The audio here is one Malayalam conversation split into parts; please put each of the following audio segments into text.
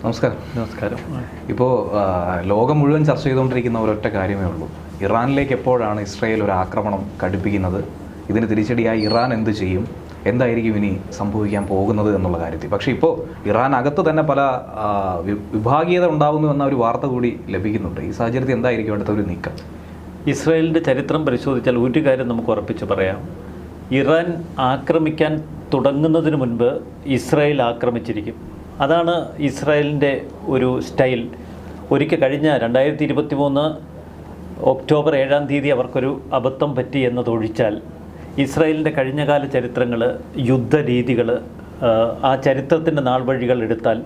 നമസ്കാരം. നമസ്കാരം. ഇപ്പോൾ ലോകം മുഴുവൻ ചർച്ച ചെയ്തുകൊണ്ടിരിക്കുന്ന ഒരൊറ്റ കാര്യമേ ഉള്ളൂ. ഇറാനിലേക്ക് എപ്പോഴാണ് ഇസ്രായേൽ ഒരു ആക്രമണം കടുപ്പിക്കുന്നത്, ഇതിന് തിരിച്ചടിയായി ഇറാൻ എന്ത് ചെയ്യും, എന്തായിരിക്കും ഇനി സംഭവിക്കാൻ പോകുന്നത് എന്നുള്ള കാര്യത്തിൽ. പക്ഷേ ഇപ്പോൾ ഇറാനകത്ത് തന്നെ പല വിഭാഗീയത ഉണ്ടാകുന്നു എന്ന ഒരു വാർത്ത കൂടി ലഭിക്കുന്നുണ്ട്. ഈ സാഹചര്യത്തിൽ എന്തായിരിക്കും അടുത്ത ഒരു നീക്കം? ഇസ്രായേലിൻ്റെ ചരിത്രം പരിശോധിച്ചാൽ ഒരു കാര്യം നമുക്ക് ഉറപ്പിച്ച് പറയാം. ഇറാൻ ആക്രമിക്കാൻ തുടങ്ങുന്നതിന് മുൻപ് ഇസ്രായേൽ ആക്രമിച്ചിരിക്കും. അതാണ് ഇസ്രായേലിൻ്റെ ഒരു സ്റ്റൈൽ. ഒരിക്കൽ കഴിഞ്ഞ 2023 ഒക്ടോബർ 7-ാം തീയതി അവർക്കൊരു അബദ്ധം പറ്റി എന്നതൊഴിച്ചാൽ ഇസ്രായേലിൻ്റെ കഴിഞ്ഞകാല ചരിത്രങ്ങൾ, യുദ്ധരീതികൾ, ആ ചരിത്രത്തിൻ്റെ നാൾവഴികൾ എടുത്താൽ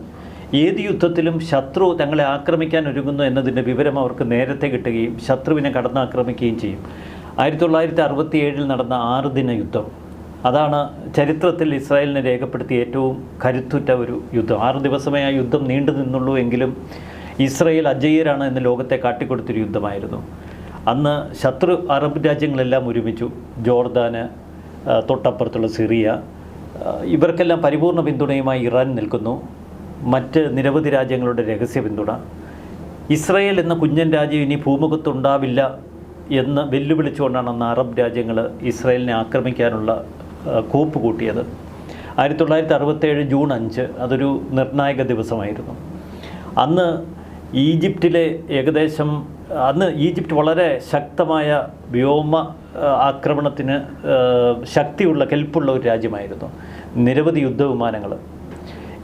ഏത് യുദ്ധത്തിലും ശത്രു തങ്ങളെ ആക്രമിക്കാൻ ഒരുങ്ങുന്നു എന്നതിൻ്റെ വിവരം അവർക്ക് നേരത്തെ കിട്ടുകയും ശത്രുവിനെ കടന്നാക്രമിക്കുകയും ചെയ്യും. 1967 നടന്ന 6 ദിന യുദ്ധം, അതാണ് ചരിത്രത്തിൽ ഇസ്രായേലിനെ രേഖപ്പെടുത്തിയ ഏറ്റവും കരുത്തുറ്റ ഒരു യുദ്ധം. 6 ദിവസമേ ആ യുദ്ധം നീണ്ടു നിന്നുള്ളൂ എങ്കിലും ഇസ്രായേൽ അജയ്യരാണ് എന്ന് ലോകത്തെ കാട്ടിക്കൊടുത്തൊരു യുദ്ധമായിരുന്നു. അന്ന് ശത്രു അറബ് രാജ്യങ്ങളെല്ലാം ഒരുമിച്ചു. ജോർദാന്, തൊട്ടപ്പുറത്തുള്ള സിറിയ, ഇവർക്കെല്ലാം പരിപൂർണ പിന്തുണയുമായി ഇറാൻ നിൽക്കുന്നു. മറ്റ് നിരവധി രാജ്യങ്ങളുടെ രഹസ്യ പിന്തുണ. ഇസ്രായേൽ എന്ന കുഞ്ഞൻ രാജ്യം ഇനി ഭൂമുഖത്തുണ്ടാവില്ല എന്ന് വെല്ലുവിളിച്ചുകൊണ്ടാണ് അന്ന് അറബ് രാജ്യങ്ങൾ ഇസ്രായേലിനെ ആക്രമിക്കാനുള്ള കോപ്പ് കൂട്ടിയത്. 1967 ജൂൺ 5 അതൊരു നിർണായക ദിവസമായിരുന്നു. അന്ന് ഈജിപ്തിലെ അന്ന് ഈജിപ്റ്റ് വളരെ ശക്തമായ വ്യോമ ആക്രമണത്തിന് ശക്തിയുള്ള കെൽപ്പുള്ള ഒരു രാജ്യമായിരുന്നു. നിരവധി യുദ്ധവിമാനങ്ങൾ.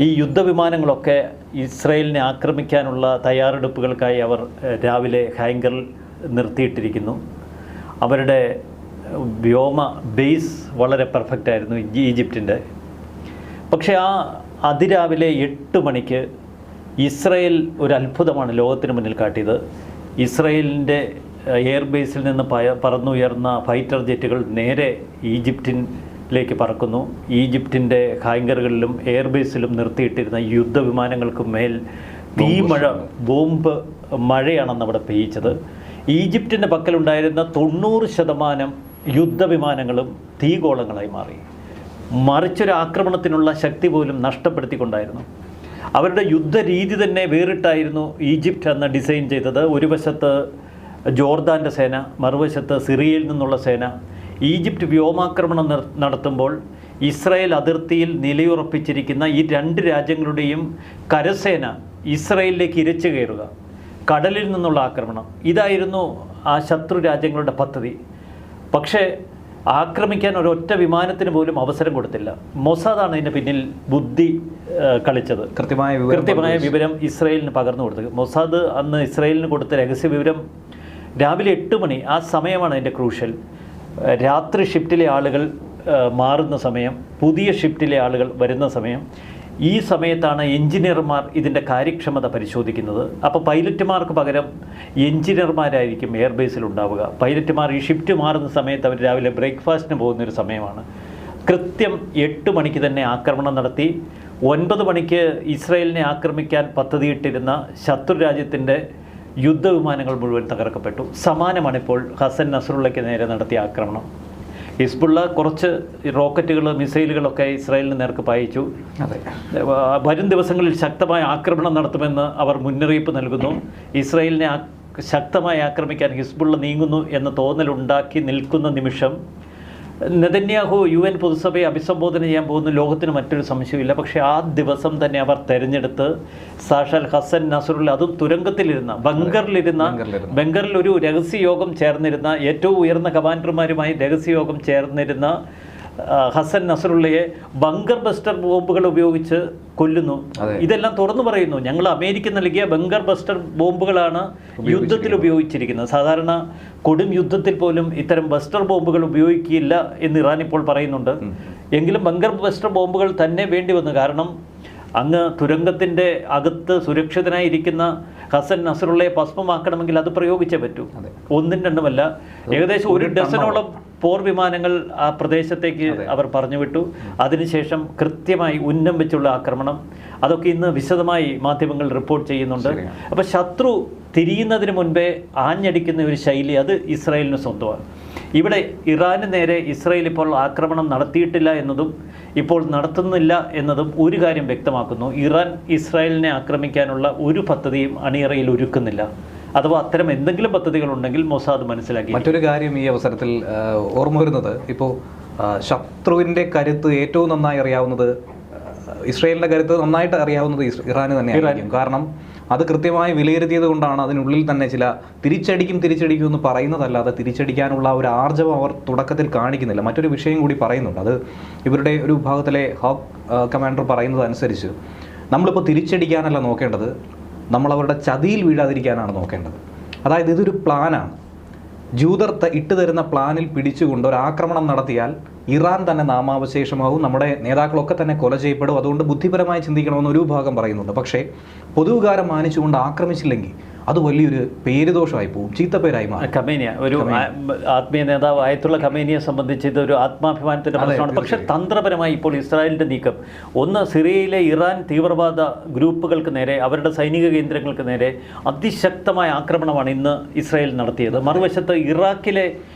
ഈ യുദ്ധവിമാനങ്ങളൊക്കെ ഇസ്രായേലിനെ ആക്രമിക്കാനുള്ള തയ്യാറെടുപ്പുകൾക്കായി അവർ രാവിലെ ഹാങ്കറിൽ നിർത്തിയിട്ടിരിക്കുന്നു. അവരുടെ വ്യോമ ബേസ് വളരെ പെർഫെക്റ്റ് ആയിരുന്നു ഈജിപ്തിൻ്റെ. പക്ഷേ ആ അതിരാവിലെ 8 മണിക്ക് ഇസ്രായേൽ ഒരു അത്ഭുതമാണ് ലോകത്തിന് മുന്നിൽ കാട്ടിയത്. ഇസ്രായേലിൻ്റെ എയർബേസിൽ നിന്ന് പറന്നുയർന്ന ഫൈറ്റർ ജെറ്റുകൾ നേരെ ഈജിപ്തിലേക്ക് പറക്കുന്നു. ഈജിപ്തിൻ്റെ ഹാങ്കറുകളിലും എയർബേസിലും നിർത്തിയിട്ടിരുന്ന യുദ്ധവിമാനങ്ങൾക്ക് മേൽ തീമഴ, ബോംബ് മഴയാണെന്ന് അവിടെ പെയ്യിച്ചത്. ഈജിപ്തിൻ്റെ പക്കലുണ്ടായിരുന്ന 90% യുദ്ധവിമാനങ്ങളും തീഗോളങ്ങളായി മാറി. മറിച്ചൊരു ആക്രമണത്തിനുള്ള ശക്തി പോലും നഷ്ടപ്പെടുത്തിക്കൊണ്ടായിരുന്നു. അവരുടെ യുദ്ധരീതി തന്നെ വേറിട്ടായിരുന്നു ഈജിപ്റ്റ് അന്ന് ഡിസൈൻ ചെയ്തത്. ഒരു വശത്ത് ജോർദാൻ്റെ സേന, മറുവശത്ത് സിറിയയിൽ നിന്നുള്ള സേന. ഈജിപ്റ്റ് വ്യോമാക്രമണം നടത്തുമ്പോൾ ഇസ്രായേൽ അതിർത്തിയിൽ നിലയുറപ്പിച്ചിരിക്കുന്ന ഈ 2 രാജ്യങ്ങളുടെയും കരസേന ഇസ്രായേലിലേക്ക് ഇരച്ചു കയറുക, കടലിൽ നിന്നുള്ള ആക്രമണം, ഇതായിരുന്നു ആ ശത്രു രാജ്യങ്ങളുടെ പദ്ധതി. പക്ഷേ ആക്രമിക്കാൻ ഒരൊറ്റ വിമാനത്തിന് പോലും അവസരം കൊടുത്തില്ല. മൊസാദാണ് ഇതിന് പിന്നിൽ ബുദ്ധി കളിച്ചത്. കൃത്യമായ വിവരം ഇസ്രായേലിന് പകർന്നു കൊടുത്തത്. മൊസാദ് അന്ന് ഇസ്രായേലിന് കൊടുത്ത രഹസ്യ വിവരം രാവിലെ 8 മണി, ആ സമയമാണ് അതിൻ്റെ ക്രൂഷ്യൽ. രാത്രി ഷിഫ്റ്റിലെ ആളുകൾ മാറുന്ന സമയം, പുതിയ ഷിഫ്റ്റിലെ ആളുകൾ വരുന്ന സമയം. ഈ സമയത്താണ് എഞ്ചിനീയർമാർ ഇതിൻ്റെ കാര്യക്ഷമത പരിശോധിക്കുന്നത്. അപ്പോൾ പൈലറ്റുമാർക്ക് പകരം എഞ്ചിനീയർമാരായിരിക്കും എയർബേസിൽ ഉണ്ടാവുക. പൈലറ്റുമാർ ഈ ഷിഫ്റ്റ് മാറുന്ന സമയത്ത് അവർ രാവിലെ ബ്രേക്ക്ഫാസ്റ്റിന് പോകുന്നൊരു സമയമാണ്. കൃത്യം 8 മണിക്ക് തന്നെ ആക്രമണം നടത്തി. 9 മണിക്ക് ഇസ്രായേലിനെ ആക്രമിക്കാൻ പദ്ധതിയിട്ടിരുന്ന ശത്രു രാജ്യത്തിൻ്റെ യുദ്ധവിമാനങ്ങൾ മുഴുവൻ തകർക്കപ്പെട്ടു. സമാനമാണിപ്പോൾ ഹസൻ നസ്രുള്ളയ്ക്ക് നേരെ നടത്തിയ ആക്രമണം. ഹിസ്ബുള്ള കുറച്ച് റോക്കറ്റുകൾ, മിസൈലുകളൊക്കെ ഇസ്രായേലിന് നേർക്ക് പായിച്ചു. വരും ദിവസങ്ങളിൽ ശക്തമായ ആക്രമണം നടത്തുമെന്ന് അവർ മുന്നറിയിപ്പ് നൽകുന്നു. ഇസ്രായേലിനെ ശക്തമായി ആക്രമിക്കാൻ ഹിസ്ബുള്ള നീങ്ങുന്നു എന്ന തോന്നലുണ്ടാക്കി നിൽക്കുന്ന നിമിഷം നെതന്യാഹു UN പൊതുസഭയെ അഭിസംബോധന ചെയ്യാൻ പോകുന്ന ലോകത്തിന് മറ്റൊരു സംശയമില്ല. പക്ഷേ ആ ദിവസം തന്നെ അവർ തെരഞ്ഞെടുത്ത് സാക്ഷാൽ ഹസൻ നസ്രുള്ള, അതും തുരങ്കത്തിലിരുന്ന, ബങ്കറിൽ ഒരു രഹസ്യയോഗം ചേർന്നിരുന്ന, ഏറ്റവും ഉയർന്ന കമാൻഡർമാരുമായി രഹസ്യയോഗം ചേർന്നിരുന്ന ഹസൻ നസ്രുള്ളയെ ബങ്കർ ബസ്റ്റർ ബോംബുകൾ ഉപയോഗിച്ച് കൊല്ലുന്നു. ഇതെല്ലാം തുറന്നു പറയുന്നു. ഞങ്ങൾ അമേരിക്ക നൽകിയ ബങ്കർ ബസ്റ്റർ ബോംബുകളാണ് യുദ്ധത്തിൽ ഉപയോഗിച്ചിരിക്കുന്നത്. സാധാരണ കൊടും യുദ്ധത്തിൽ പോലും ഇത്തരം ബസ്റ്റർ ബോംബുകൾ ഉപയോഗിക്കില്ല എന്ന് ഇറാൻ ഇപ്പോൾ പറയുന്നുണ്ട്. എങ്കിലും ബങ്കർ ബസ്റ്റർ ബോംബുകൾ തന്നെ വേണ്ടി വന്നു. കാരണം അങ്ങ് തുരങ്കത്തിൻ്റെ അകത്ത് സുരക്ഷിതനായിരിക്കുന്ന ഹസൻ നസ്രുള്ളയെ ഭസ്മമാക്കണമെങ്കിൽ അത് പ്രയോഗിച്ചേ പറ്റൂ. 1-2 ഏകദേശം 1 ഡസനോളം പോർ വിമാനങ്ങൾ ആ പ്രദേശത്തേക്ക് അവർ പറഞ്ഞു വിട്ടു. അതിനുശേഷം കൃത്യമായി ഉന്നം വെച്ചുള്ള ആക്രമണം. അതൊക്കെ ഇന്ന് വിശദമായി മാധ്യമങ്ങൾ റിപ്പോർട്ട് ചെയ്യുന്നുണ്ട്. അപ്പോൾ ശത്രു തിരിയുന്നതിന് മുൻപേ ആഞ്ഞടിക്കുന്ന ഒരു ശൈലി അത് ഇസ്രായേലിന് സ്വന്തമാണ്. ഇവിടെ ഇറാന് നേരെ ഇസ്രായേൽ ഇപ്പോൾ ആക്രമണം നടത്തിയിട്ടില്ല എന്നതും ഇപ്പോൾ നടത്തുന്നില്ല എന്നതും ഒരു കാര്യം വ്യക്തമാക്കുന്നു: ഇറാൻ ഇസ്രായേലിനെ ആക്രമിക്കാനുള്ള ഒരു പദ്ധതിയും അണിയറയിൽ ഒരുക്കുന്നില്ല. അഥവാ അത്തരം എന്തെങ്കിലും പദ്ധതികളുണ്ടെങ്കിൽ മൊസാദ് മനസ്സിലാക്കി. മറ്റൊരു കാര്യം ഈ അവസരത്തിൽ ഓർമ്മ വരുന്നത്, ഇപ്പോൾ ശത്രുവിൻ്റെ കരുത്ത് ഏറ്റവും നന്നായി അറിയാവുന്നത്, ഇസ്രായേലിൻ്റെ കരുത്ത് നന്നായിട്ട് അറിയാവുന്നത് ഇറാന് തന്നെയായിരിക്കും. കാരണം അത് കൃത്യമായി വിലയിരുത്തിയത് കൊണ്ടാണ് അതിനുള്ളിൽ തന്നെ ചില തിരിച്ചടിക്കും എന്ന് പറയുന്നതല്ലാതെ തിരിച്ചടിക്കാനുള്ള ഒരു ആർജവം അവർ തുടക്കത്തിൽ കാണിക്കുന്നില്ല. മറ്റൊരു വിഷയം കൂടി പറയുന്നുണ്ട്. അത് ഇവരുടെ ഒരു വിഭാഗത്തിലെ ഹോക്ക് കമാൻഡർ പറയുന്നത് അനുസരിച്ച് നമ്മളിപ്പോൾ തിരിച്ചടിക്കാനല്ല നോക്കേണ്ടത്, നമ്മളവരുടെ ചതിയിൽ വീഴാതിരിക്കാനാണ് നോക്കേണ്ടത്. അതായത് ഇതൊരു പ്ലാനാണ്. ജൂതർ ഇട്ട് തരുന്ന പ്ലാനിൽ പിടിച്ചുകൊണ്ട് ഒരു ആക്രമണം നടത്തിയാൽ ഇറാൻ തന്നെ നാമാവശേഷമാവും, നമ്മുടെ നേതാക്കളൊക്കെ തന്നെ കൊല ചെയ്യപ്പെടും. അതുകൊണ്ട് ബുദ്ധിപരമായി ചിന്തിക്കണമെന്ന് ഒരു വിഭാഗം പറയുന്നുണ്ട്. പക്ഷേ പൊതുവികാരം മാനിച്ചുകൊണ്ട് ആക്രമിച്ചില്ലെങ്കിൽ അത് വലിയൊരു പേരുദോഷമായി പോകും, ചീത്തപ്പേരായി മാറും. ഖമേനിയ ഒരു ആത്മീയ നേതാവ് ആയത്തുള്ള ഖമേനിയെ സംബന്ധിച്ച് ഇത് ഒരു ആത്മാഭിമാനത്തിൻ്റെ പ്രശ്നമാണ്. പക്ഷേ തന്ത്രപരമായി ഇപ്പോൾ ഇസ്രായേലിൻ്റെ നീക്കം ഒന്ന്, സിറിയയിലെ ഇറാൻ തീവ്രവാദ ഗ്രൂപ്പുകൾക്ക് നേരെ, അവരുടെ സൈനിക കേന്ദ്രങ്ങൾക്ക് നേരെ അതിശക്തമായ ആക്രമണമാണ് ഇന്ന് ഇസ്രായേൽ നടത്തിയത്. മറുവശത്ത് ഇറാഖിലെ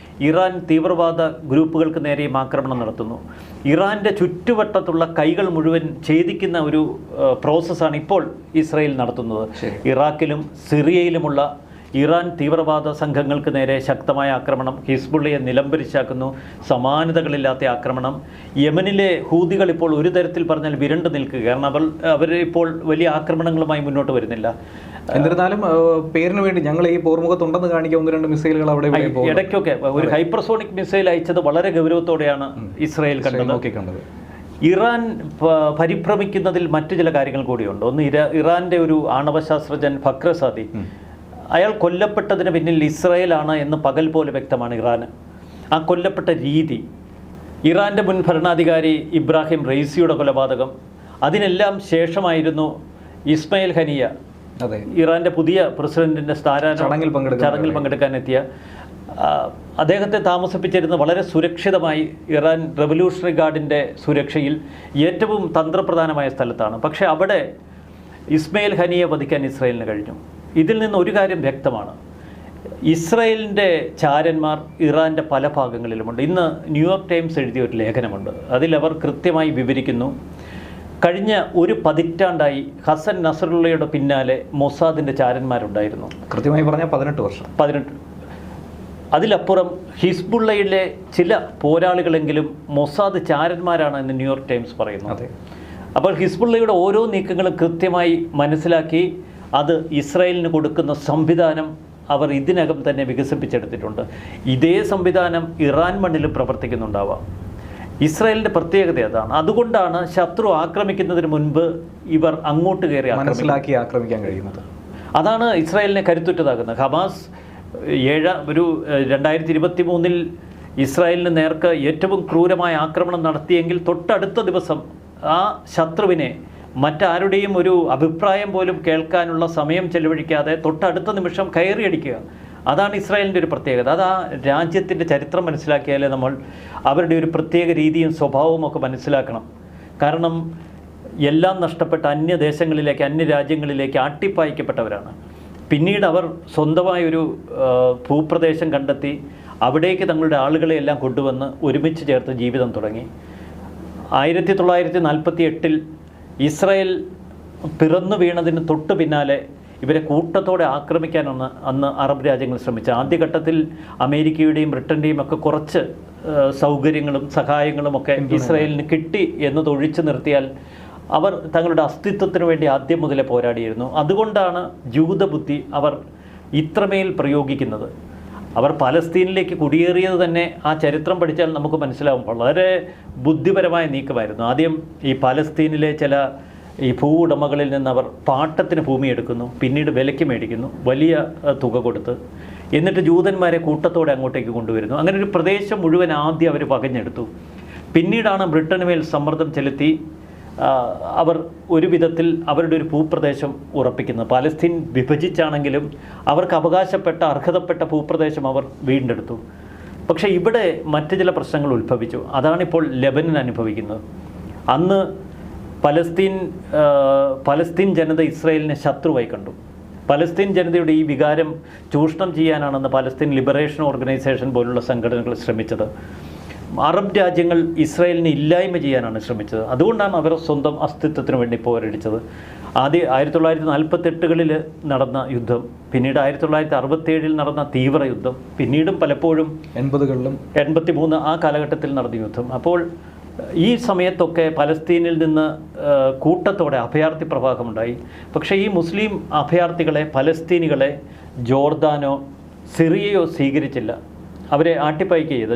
ഇറാൻ തീവ്രവാദ ഗ്രൂപ്പുകൾക്ക് നേരെയും ആക്രമണം നടത്തുന്നു. ഇറാൻ്റെ ചുറ്റുവട്ടത്തുള്ള കൈകൾ മുഴുവൻ ഛേദിക്കുന്ന ഒരു പ്രോസസ്സാണ് ഇപ്പോൾ ഇസ്രായേൽ നടത്തുന്നത്. ഇറാഖിലും സിറിയയിലുമുള്ള ഇറാൻ തീവ്രവാദ സംഘങ്ങൾക്ക് നേരെ ശക്തമായ ആക്രമണം, ഹിസ്ബുള്ളയെ നിലംപരിശാക്കുന്നു, സമാനതകളില്ലാത്ത ആക്രമണം. യമനിലെ ഹൂതികൾ ഇപ്പോൾ ഒരു തരത്തിൽ പറഞ്ഞാൽ വിരണ്ടു നിൽക്കുക, കാരണം അവർ ഇപ്പോൾ വലിയ ആക്രമണങ്ങളുമായി മുന്നോട്ട് വരുന്നില്ല. എന്നിരുന്നാലും പേരിന് വേണ്ടി ഞങ്ങൾ ഈ പോർമുഖത്തുണ്ടെന്ന് കാണിക്കാൻ 1-2 മിസൈലുകൾ അവിടെ ഇടയ്ക്കൊക്കെ ഒരു ഹൈപ്പർസോണിക് മിസൈൽ അയച്ചത് വളരെ ഗൗരവത്തോടെയാണ് ഇസ്രായേൽ കണ്ടത്. ഇറാൻ പരിഭ്രമിക്കുന്നതിൽ മറ്റു ചില കാര്യങ്ങൾ കൂടിയുണ്ട്. ഒന്ന്, ഇറാന്റെ ഒരു ആണവശാസ്ത്രജ്ഞൻ ഫക്രസാദി, അയാൾ കൊല്ലപ്പെട്ടതിന് പിന്നിൽ ഇസ്രായേലാണ് എന്ന് പകൽ പോലെ വ്യക്തമാണ് ഇറാന്. ആ കൊല്ലപ്പെട്ട രീതി, ഇറാന്റെ മുൻ ഭരണാധികാരി ഇബ്രാഹിം റെയ്സിയുടെ കൊലപാതകം, അതിനെല്ലാം ശേഷമായിരുന്നു ഇസ്മായിൽ ഹനിയ, ഇറാന്റെ പുതിയ പ്രസിഡന്റിന്റെ ചടങ്ങിൽ പങ്കെടുക്കാനെത്തിയ അദ്ദേഹത്തെ താമസിപ്പിച്ചിരുന്ന വളരെ സുരക്ഷിതമായി ഇറാൻ റവല്യൂഷണറി ഗാർഡിൻ്റെ സുരക്ഷയിൽ ഏറ്റവും തന്ത്രപ്രധാനമായ സ്ഥലത്താണ്. പക്ഷേ അവിടെ ഇസ്മായിൽ ഹനിയെ വധിക്കാൻ ഇസ്രായേലിന് കഴിഞ്ഞു. ഇതിൽ നിന്ന് ഒരു കാര്യം വ്യക്തമാണ്: ഇസ്രായേലിൻ്റെ ചാരന്മാർ ഇറാൻ്റെ പല ഭാഗങ്ങളിലുമുണ്ട്. ഇന്ന് ന്യൂയോർക്ക് ടൈംസ് എഴുതിയ ഒരു ലേഖനമുണ്ട്. അതിലവർ കൃത്യമായി വിവരിക്കുന്നു, കഴിഞ്ഞ ഒരു പതിറ്റാണ്ടായി ഹസൻ നസറുള്ളയുടെ പിന്നാലെ മൊസാദിൻ്റെ ചാരന്മാരുണ്ടായിരുന്നു. കൃത്യമായി പറഞ്ഞാൽ 18 വർഷം. അതിലപ്പുറം ഹിസ്ബുള്ളയിലെ ചില പോരാളികളെങ്കിലും മൊസാദ് ചാരന്മാരാണ് എന്ന് ന്യൂയോർക്ക് ടൈംസ് പറയുന്നു. അപ്പോൾ ഹിസ്ബുള്ളയുടെ ഓരോ നീക്കങ്ങളും കൃത്യമായി മനസ്സിലാക്കി അത് ഇസ്രായേലിന് കൊടുക്കുന്ന സംവിധാനം അവർ ഇതിനകം തന്നെ വികസിപ്പിച്ചെടുത്തിട്ടുണ്ട്. ഇതേ സംവിധാനം ഇറാൻ മണ്ണിലും പ്രവർത്തിക്കുന്നുണ്ടാവാം. ഇസ്രായേലിൻ്റെ പ്രത്യേകത അതാണ്. അതുകൊണ്ടാണ് ശത്രു ആക്രമിക്കുന്നതിന് മുൻപ് ഇവർ അങ്ങോട്ട് കയറി മനസ്സിലാക്കി ആക്രമിക്കാൻ കഴിയുന്നത്. അതാണ് ഇസ്രായേലിനെ കരുത്തുറ്റതാകുന്നത്. ഹമാസ് 2023 ഇസ്രായേലിന് നേർക്ക് ഏറ്റവും ക്രൂരമായ ആക്രമണം നടത്തിയെങ്കിൽ തൊട്ടടുത്ത ദിവസം ആ ശത്രുവിനെ മറ്റാരുടെയും ഒരു അഭിപ്രായം പോലും കേൾക്കാനുള്ള സമയം ചെലവഴിക്കാതെ തൊട്ടടുത്ത നിമിഷം കയറിയടിക്കുക. അതാണ് ഇസ്രായേലിൻ്റെ ഒരു പ്രത്യേകത. അത് ആ രാജ്യത്തിൻ്റെ ചരിത്രം മനസ്സിലാക്കിയാലേ നമ്മൾ അവരുടെ ഒരു പ്രത്യേക രീതിയും സ്വഭാവവും ഒക്കെ മനസ്സിലാക്കണം. കാരണം എല്ലാം നഷ്ടപ്പെട്ട അന്യദേശങ്ങളിലേക്ക്, അന്യരാജ്യങ്ങളിലേക്ക് ആട്ടിപ്പായിക്കപ്പെട്ടവരാണ്. പിന്നീട് അവർ സ്വന്തമായൊരു ഭൂപ്രദേശം കണ്ടെത്തി അവിടേക്ക് തങ്ങളുടെ ആളുകളെ എല്ലാം കൊണ്ടുവന്ന് ഒരുമിച്ച് ചേർത്ത് ജീവിതം തുടങ്ങി. 1948 ഇസ്രായേൽ പിറന്നു വീണതിന് തൊട്ടു പിന്നാലെ ഇവരെ കൂട്ടത്തോടെ ആക്രമിക്കാനാണ് അന്ന് അറബ് രാജ്യങ്ങൾ ശ്രമിച്ചത്. ആദ്യഘട്ടത്തിൽ അമേരിക്കയുടെയും ബ്രിട്ടൻ്റെയും ഒക്കെ കുറച്ച് സൗകര്യങ്ങളും സഹായങ്ങളും ഒക്കെ ഇസ്രായേലിന് കിട്ടി എന്നതൊഴിച്ചു നിർത്തിയാൽ അവർ തങ്ങളുടെ അസ്തിത്വത്തിന് വേണ്ടി ആദ്യം മുതലേ പോരാടിയിരുന്നു. അതുകൊണ്ടാണ് ജൂതബുദ്ധി അവർ ഇത്രമേൽ പ്രയോഗിക്കുന്നത്. അവർ പലസ്തീനിലേക്ക് കുടിയേറിയത് തന്നെ ആ ചരിത്രം പഠിച്ചാൽ നമുക്ക് മനസ്സിലാവും, വളരെ ബുദ്ധിപരമായ നീക്കമായിരുന്നു. ആദ്യം ഈ പലസ്തീനിലെ ചില ഈ ഭൂ ഉടമകളിൽ നിന്ന് അവർ പാട്ടത്തിന് ഭൂമി എടുക്കുന്നു, പിന്നീട് വിലയ്ക്ക് മേടിക്കുന്നു വലിയ തുക കൊടുത്ത്, എന്നിട്ട് ജൂതന്മാരെ കൂട്ടത്തോടെ അങ്ങോട്ടേക്ക് കൊണ്ടുവരുന്നു. അങ്ങനെ ഒരു പ്രദേശം മുഴുവൻ ആദ്യം അവർ പകഞ്ഞെടുത്തു. പിന്നീടാണ് ബ്രിട്ടന് മേൽ സമ്മർദ്ദം ചെലുത്തി അവർ ഒരു വിധത്തിൽ അവരുടെ ഒരു ഭൂപ്രദേശം ഉറപ്പിക്കുന്നത്. പലസ്തീൻ വിഭജിച്ചാണെങ്കിലും അവർക്ക് അവകാശപ്പെട്ട അർഹതപ്പെട്ട ഭൂപ്രദേശം അവർ വീണ്ടെടുത്തു. പക്ഷേ ഇവിടെ മറ്റു ചില പ്രശ്നങ്ങൾ ഉത്ഭവിച്ചു. അതാണിപ്പോൾ ലെബനൻ അനുഭവിക്കുന്നത്. അന്ന് പലസ്തീൻ ജനത ഇസ്രായേലിനെ ശത്രുവായി കണ്ടു. പലസ്തീൻ ജനതയുടെ ഈ വികാരം ചൂഷണം ചെയ്യാനാണെന്ന് പലസ്തീൻ ലിബറേഷൻ ഓർഗനൈസേഷൻ പോലുള്ള സംഘടനകൾ ശ്രമിച്ചത്. അറബ് രാജ്യങ്ങൾ ഇസ്രായേലിനെ ഇല്ലായ്മ ചെയ്യാനാണ് ശ്രമിച്ചത്. അതുകൊണ്ടാണ് അവർ സ്വന്തം അസ്തിത്വത്തിന് വേണ്ടി പോരടിച്ചത്. ആദ്യം 1948കളിൽ നടന്ന യുദ്ധം, പിന്നീട് 1967 നടന്ന തീവ്ര യുദ്ധം, പിന്നീടും പലപ്പോഴും 80കളിലും 83 ആ കാലഘട്ടത്തിൽ നടന്ന യുദ്ധം. അപ്പോൾ ഈ സമയത്തൊക്കെ പലസ്തീനിൽ നിന്ന് കൂട്ടത്തോടെ അഭയാർത്ഥി പ്രവാഹമുണ്ടായി. പക്ഷേ ഈ മുസ്ലിം അഭയാർത്ഥികളെ, പലസ്തീനികളെ ജോർദാനോ സിറിയയോ സ്വീകരിച്ചില്ല. അവരെ ആട്ടിപ്പയക്കുക ചെയ്ത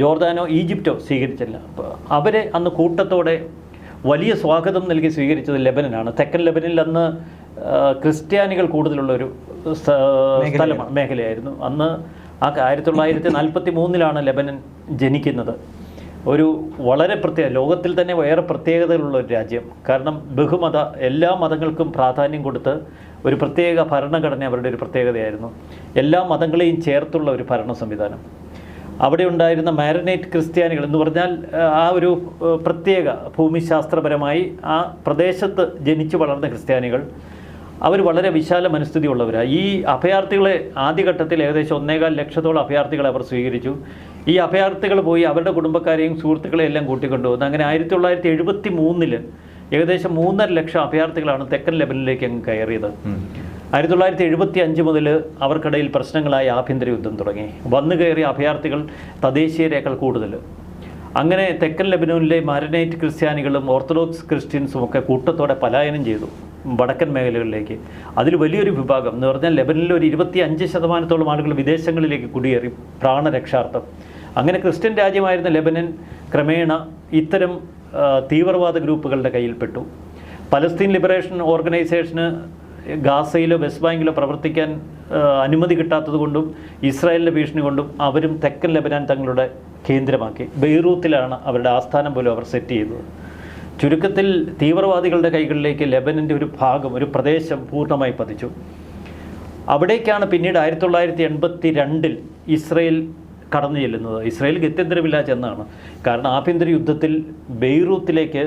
ജോർദാനോ ഈജിപ്റ്റോ സ്വീകരിച്ചില്ല. അവരെ അന്ന് കൂട്ടത്തോടെ വലിയ സ്വാഗതം നൽകി സ്വീകരിച്ചത് ലെബനനാണ്. തെക്കൻ ലെബനിൽ അന്ന് ക്രിസ്ത്യാനികൾ കൂടുതലുള്ളൊരു മേഖലയായിരുന്നു. അന്ന് 1943 ലെബനൻ ജനിക്കുന്നത്. ഒരു വളരെ ലോകത്തിൽ തന്നെ വേറെ പ്രത്യേകതകളുള്ള ഒരു രാജ്യം. കാരണം എല്ലാ മതങ്ങൾക്കും പ്രാധാന്യം കൊടുത്ത് ഒരു പ്രത്യേക ഭരണഘടന അവരുടെ ഒരു പ്രത്യേകതയായിരുന്നു. എല്ലാ മതങ്ങളെയും ചേർത്തുള്ള ഒരു ഭരണ സംവിധാനം. അവിടെ ഉണ്ടായിരുന്ന മാരനൈറ്റ് ക്രിസ്ത്യാനികൾ എന്ന് പറഞ്ഞാൽ ആ ഒരു പ്രത്യേക ഭൂമിശാസ്ത്രപരമായി ആ പ്രദേശത്ത് ജനിച്ചു വളർന്ന ക്രിസ്ത്യാനികൾ, അവർ വളരെ വിശാല മനസ്ഥിതിയുള്ളവരാണ്. ഈ അഭയാർത്ഥികളെ ആദ്യഘട്ടത്തിൽ ഏകദേശം 1.25 ലക്ഷത്തോളം അഭയാർത്ഥികളെ അവർ സ്വീകരിച്ചു. ഈ അഭയാർത്ഥികൾ പോയി അവരുടെ കുടുംബക്കാരെയും സുഹൃത്തുക്കളെയും എല്ലാം കൂട്ടിക്കൊണ്ടുവന്നു. അങ്ങനെ 1973 ഏകദേശം 3.5 ലക്ഷം അഭയാർത്ഥികളാണ് തെക്കൻ ലെബനിലേക്ക് അങ്ങ് കയറിയത്. 1975 മുതൽ അവർക്കിടയിൽ പ്രശ്നങ്ങളായി ആഭ്യന്തര യുദ്ധം തുടങ്ങി. വന്നു കയറിയ അഭയാർത്ഥികൾ തദ്ദേശീയരേക്കാൾ കൂടുതൽ. അങ്ങനെ തെക്കൻ ലെബനോനിലെ മാരനൈറ്റ് ക്രിസ്ത്യാനികളും ഓർത്തഡോക്സ് ക്രിസ്ത്യൻസും ഒക്കെ കൂട്ടത്തോടെ പലായനം ചെയ്തു വടക്കൻ മേഖലകളിലേക്ക്. അതിൽ വലിയൊരു വിഭാഗം എന്ന് പറഞ്ഞാൽ ലെബനിലെ ഒരു 25% ആളുകൾ വിദേശങ്ങളിലേക്ക് കുടിയേറി പ്രാണരക്ഷാർത്ഥം. അങ്ങനെ ക്രിസ്ത്യൻ രാജ്യമായിരുന്ന ലെബനൻ ക്രമേണ ഇത്തരം തീവ്രവാദ ഗ്രൂപ്പുകളുടെ കയ്യിൽപ്പെട്ടു. പലസ്തീൻ ലിബറേഷൻ ഓർഗനൈസേഷന് ഗാസയിലോ വെസ്റ്റ് ബാങ്കിലോ പ്രവർത്തിക്കാൻ അനുമതി കിട്ടാത്തതുകൊണ്ടും ഇസ്രായേലിൻ്റെ ഭീഷണി കൊണ്ടും അവരും തെക്കൻ ലെബനാൻ തങ്ങളുടെ കേന്ദ്രമാക്കി. ബെയ്റൂത്തിലാണ് അവരുടെ ആസ്ഥാനം പോലും അവർ സെറ്റ് ചെയ്തത്. ചുരുക്കത്തിൽ തീവ്രവാദികളുടെ കൈകളിലേക്ക് ലെബനൻ്റെ ഒരു ഭാഗം, ഒരു പ്രദേശം പൂർണ്ണമായി പതിച്ചു. അവിടേക്കാണ് പിന്നീട് 1982 ഇസ്രായേൽ കടന്നു ചെല്ലുന്നത്. ഇസ്രായേൽ ഗത്യന്തരമില്ല ചെന്നാണ്. കാരണം ആഭ്യന്തര യുദ്ധത്തിൽ ബെയ്റൂത്തിലേക്ക്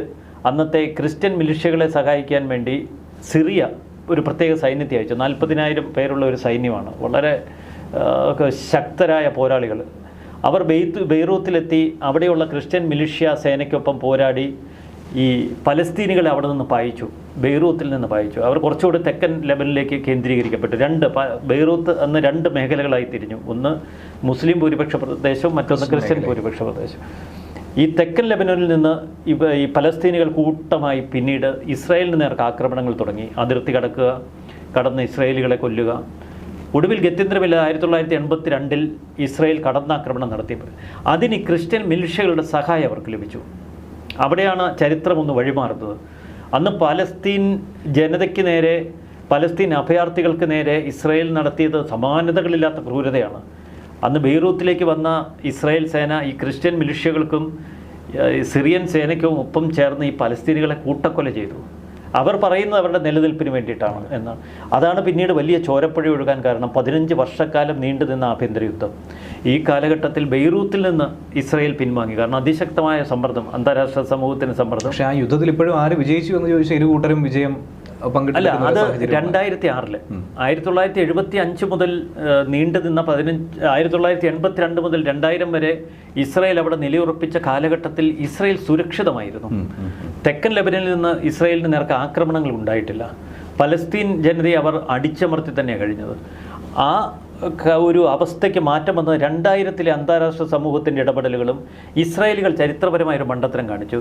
അന്നത്തെ ക്രിസ്ത്യൻ മിലിഷ്യകളെ സഹായിക്കാൻ വേണ്ടി സിറിയ ഒരു പ്രത്യേക സൈന്യത്തെ അയച്ചു. 40,000 പേരുള്ള ഒരു സൈന്യമാണ്. വളരെ ശക്തരായ പോരാളികൾ. അവർ ബെയ്റൂത്തിലെത്തി അവിടെയുള്ള ക്രിസ്ത്യൻ മിലിഷ്യ സേനയ്ക്കൊപ്പം പോരാടി ഈ പലസ്തീനികളെ അവിടെ നിന്ന് പായിച്ചു, ബെയ്റൂത്തിൽ നിന്ന് പായിച്ചു. അവർ കുറച്ചുകൂടി തെക്കൻ ലെബനിലേക്ക് കേന്ദ്രീകരിക്കപ്പെട്ടു. ബെയ്റൂത്ത് അന്ന് 2 മേഖലകളായി തിരിഞ്ഞു. ഒന്ന് മുസ്ലിം ഭൂരിപക്ഷ പ്രദേശവും മറ്റൊന്ന് ക്രിസ്ത്യൻ ഭൂരിപക്ഷ പ്രദേശം. ഈ തെക്കൻ ലെബനോനിൽ നിന്ന് ഈ പലസ്തീനികൾ കൂട്ടമായി പിന്നീട് ഇസ്രായേലിന് നേർക്ക് ആക്രമണങ്ങൾ തുടങ്ങി. അതിർത്തി കടന്ന് ഇസ്രായേലികളെ കൊല്ലുക. ഒടുവിൽ ഗത്യന്തരമില്ല 1982 ഇസ്രായേൽ കടന്നാക്രമണം നടത്തിയപ്പോൾ അതിന് ക്രിസ്ത്യൻ മിലിഷ്യകളുടെ സഹായം അവർക്ക് ലഭിച്ചു. അവിടെയാണ് ചരിത്രം ഒന്ന് വഴിമാറുന്നത്. അന്ന് പലസ്തീൻ ജനതയ്ക്ക് നേരെ, പലസ്തീൻ അഭയാർത്ഥികൾക്ക് നേരെ ഇസ്രായേൽ നടത്തിയത് സമാനതകളില്ലാത്ത ക്രൂരതയാണ്. അന്ന് ബെയ്റൂത്തിലേക്ക് വന്ന ഇസ്രായേൽ സേന ഈ ക്രിസ്ത്യൻ മിലിഷ്യകൾക്കും സിറിയൻ സേനയ്ക്കും ഒപ്പം ചേർന്ന് ഈ പലസ്തീനികളെ കൂട്ടക്കൊല ചെയ്തു. അവർ പറയുന്നത് അവരുടെ നിലനിൽപ്പിന് വേണ്ടിയിട്ടാണ് എന്നാണ്. അതാണ് പിന്നീട് വലിയ ചോരപ്പുഴ ഒഴുകാൻ കാരണം. 15 വർഷക്കാലം നീണ്ടു നിന്ന ആഭ്യന്തര യുദ്ധം. ഈ കാലഘട്ടത്തിൽ ബെയ്റൂത്തിൽ നിന്ന് ഇസ്രായേൽ പിൻവാങ്ങി. കാരണം അതിശക്തമായ സമ്മർദ്ദം, അന്താരാഷ്ട്ര സമൂഹത്തിന് സമ്മർദ്ദം. പക്ഷേ ആ യുദ്ധത്തിൽ ഇപ്പോഴും ആര് വിജയിച്ചു എന്ന് ചോദിച്ചാൽ ഇരു കൂട്ടരും വിജയം അല്ല, അത് 2006 1975 മുതൽ നീണ്ടു നിന്ന 1982 മുതൽ 2000 വരെ ഇസ്രായേൽ അവിടെ നിലയുറപ്പിച്ച കാലഘട്ടത്തിൽ ഇസ്രായേൽ സുരക്ഷിതമായിരുന്നു. തെക്കൻ ലെബനനിൽ നിന്ന് ഇസ്രായേലിന് നേർക്ക് ആക്രമണങ്ങൾ ഉണ്ടായിട്ടില്ല. പലസ്തീൻ ജനതയെ അവർ അടിച്ചമർത്തി തന്നെയാണ് കഴിഞ്ഞത്. ആ ഒരു അവസ്ഥയ്ക്ക് മാറ്റം വന്നത് 2000 അന്താരാഷ്ട്ര സമൂഹത്തിൻ്റെ ഇടപെടലുകളും ഇസ്രായേലികൾ ചരിത്രപരമായൊരു മണ്ടത്തരം കാണിച്ചു.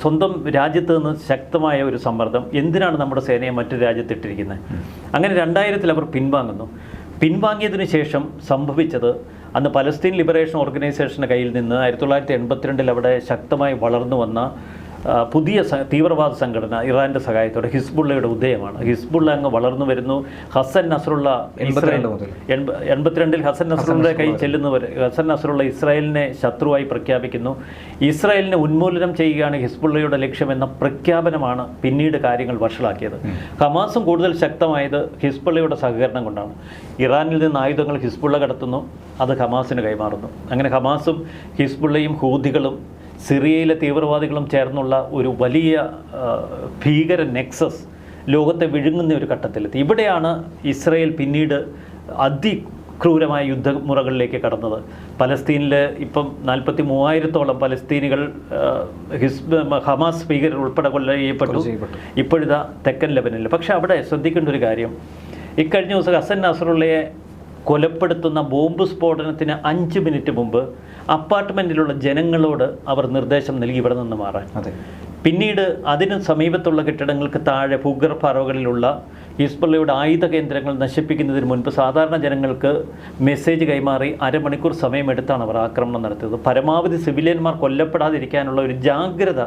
സ്വന്തം രാജ്യത്ത് നിന്ന് ശക്തമായ ഒരു സമ്മർദ്ദം, എന്തിനാണ് നമ്മുടെ സേനയെ മറ്റൊരു രാജ്യത്തിട്ടിരിക്കുന്നത്? അങ്ങനെ 2000 അവർ പിൻവാങ്ങിയതിനു ശേഷം സംഭവിച്ചത്, അന്ന് പലസ്തീൻ ലിബറേഷൻ ഓർഗനൈസേഷൻ്റെ കയ്യിൽ നിന്ന് 1982 അവിടെ ശക്തമായി വളർന്നു വന്ന പുതിയ തീവ്രവാദ സംഘടന ഇറാൻ്റെ സഹായത്തോടെ ഹിസ്ബുള്ളയുടെ ഉദയമാണ്. ഹിസ്ബുള്ള അങ്ങ് വളർന്നു വരുന്നു. ഹസൻ നസ്രുള്ള 82 ഹസൻ നസ്രുള്ളയുടെ കൈ ചെല്ലുന്നവർ, ഹസൻ നസ്രുള്ള ഇസ്രായേലിനെ ശത്രുവായി പ്രഖ്യാപിക്കുന്നു. ഇസ്രായേലിനെ ഉന്മൂലനം ചെയ്യുകയാണ് ഹിസ്ബുള്ളയുടെ ലക്ഷ്യമെന്ന പ്രഖ്യാപനമാണ് പിന്നീട് കാര്യങ്ങൾ വഷളാക്കിയത്. ഹമാസും കൂടുതൽ ശക്തമായത് ഹിസ്ബുള്ളയുടെ സഹകരണം കൊണ്ടാണ്. ഇറാനിൽ നിന്ന് ആയുധങ്ങൾ ഹിസ്ബുള്ള കടത്തുന്നു, അത് ഹമാസിന് കൈമാറുന്നു. അങ്ങനെ ഹമാസും ഹിസ്ബുള്ളയും ഹൂതികളും സിറിയയിലെ തീവ്രവാദികളും ചേർന്നുള്ള ഒരു വലിയ ഭീകര നെക്സസ് ലോകത്തെ വിഴുങ്ങുന്ന ഒരു ഘട്ടത്തിലെത്തി. ഇവിടെയാണ് ഇസ്രയേൽ പിന്നീട് അതിക്രൂരമായ യുദ്ധമുറകളിലേക്ക് കടന്നത്. പലസ്തീനിൽ ഇപ്പം 43,000-ഓളം പലസ്തീനികൾ ഹമാസ് ഭീകരർ ഉൾപ്പെടെ കൊല ചെയ്യപ്പെട്ടു. ഇപ്പോഴിതാ തെക്കൻ ലെബനനിൽ. പക്ഷെ അവിടെ ശ്രദ്ധിക്കേണ്ട ഒരു കാര്യം, ഇക്കഴിഞ്ഞ ദിവസം ഹസൻ നസ്രുള്ളയെ കൊലപ്പെടുത്തുന്ന ബോംബ് സ്ഫോടനത്തിന് 5 മിനിറ്റ് മുമ്പ് അപ്പാർട്ട്മെൻറ്റിലുള്ള ജനങ്ങളോട് അവർ നിർദ്ദേശം നൽകി ഇവിടെ നിന്ന് മാറാൻ. പിന്നീട് അതിന് സമീപത്തുള്ള കെട്ടിടങ്ങൾക്ക് താഴെ ഭൂഗർഭ അറകളിലുള്ള ഹിസ്ബുള്ളയുടെ ആയുധ കേന്ദ്രങ്ങൾ നശിപ്പിക്കുന്നതിന് മുൻപ് സാധാരണ ജനങ്ങൾക്ക് മെസ്സേജ് കൈമാറി അരമണിക്കൂർ സമയമെടുത്താണ് അവർ ആക്രമണം നടത്തിയത്. പരമാവധി സിവിലിയന്മാർ കൊല്ലപ്പെടാതിരിക്കാനുള്ള ഒരു ജാഗ്രത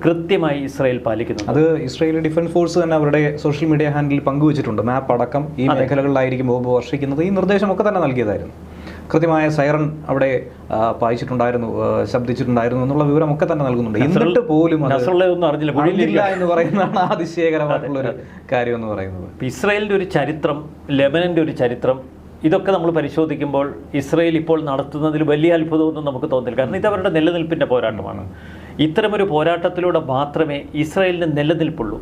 കൃത്യമായി ഇസ്രായേൽ പാലിക്കുന്നു. അത് ഇസ്രായേലി ഡിഫൻസ് ഫോഴ്സ് തന്നെ അവരുടെ സോഷ്യൽ മീഡിയ ഹാൻഡിൽ പങ്കുവച്ചിട്ടുണ്ട്. മാപ്പ് അടക്കം ഈ മേഖലകളിലായിരിക്കും ബോംബ് വർഷിക്കുന്നത്. ഈ നിർദ്ദേശമൊക്കെ തന്നെ നൽകിയതായിരുന്നു. കൃത്യമായ സൈറൺ അവിടെ പായിച്ചിട്ടുണ്ടായിരുന്നു, ശബ്ദിച്ചിട്ടുണ്ടായിരുന്നു എന്നുള്ള വിവരമൊക്കെ തന്നെ നൽകുന്നുണ്ട്. എന്നിട്ട് പോലും അറിഞ്ഞില്ല എന്ന് പറയുന്നതാണ് അതിശയകരമായിട്ടുള്ള ഒരു കാര്യം എന്ന് പറയുന്നത്. ഇസ്രായേലിൻ്റെ ഒരു ചരിത്രം, ലെബനൻ്റെ ഒരു ചരിത്രം, ഇതൊക്കെ നമ്മൾ പരിശോധിക്കുമ്പോൾ ഇസ്രായേൽ ഇപ്പോൾ നടത്തുന്നതിൽ വലിയ അത്ഭുതമൊന്നും നമുക്ക് തോന്നില്ല. കാരണം ഇത് അവരുടെ നിലനിൽപ്പിൻ്റെ പോരാട്ടമാണ്. ഇത്തരമൊരു പോരാട്ടത്തിലൂടെ മാത്രമേ ഇസ്രായേലിന് നിലനിൽപ്പുള്ളൂ.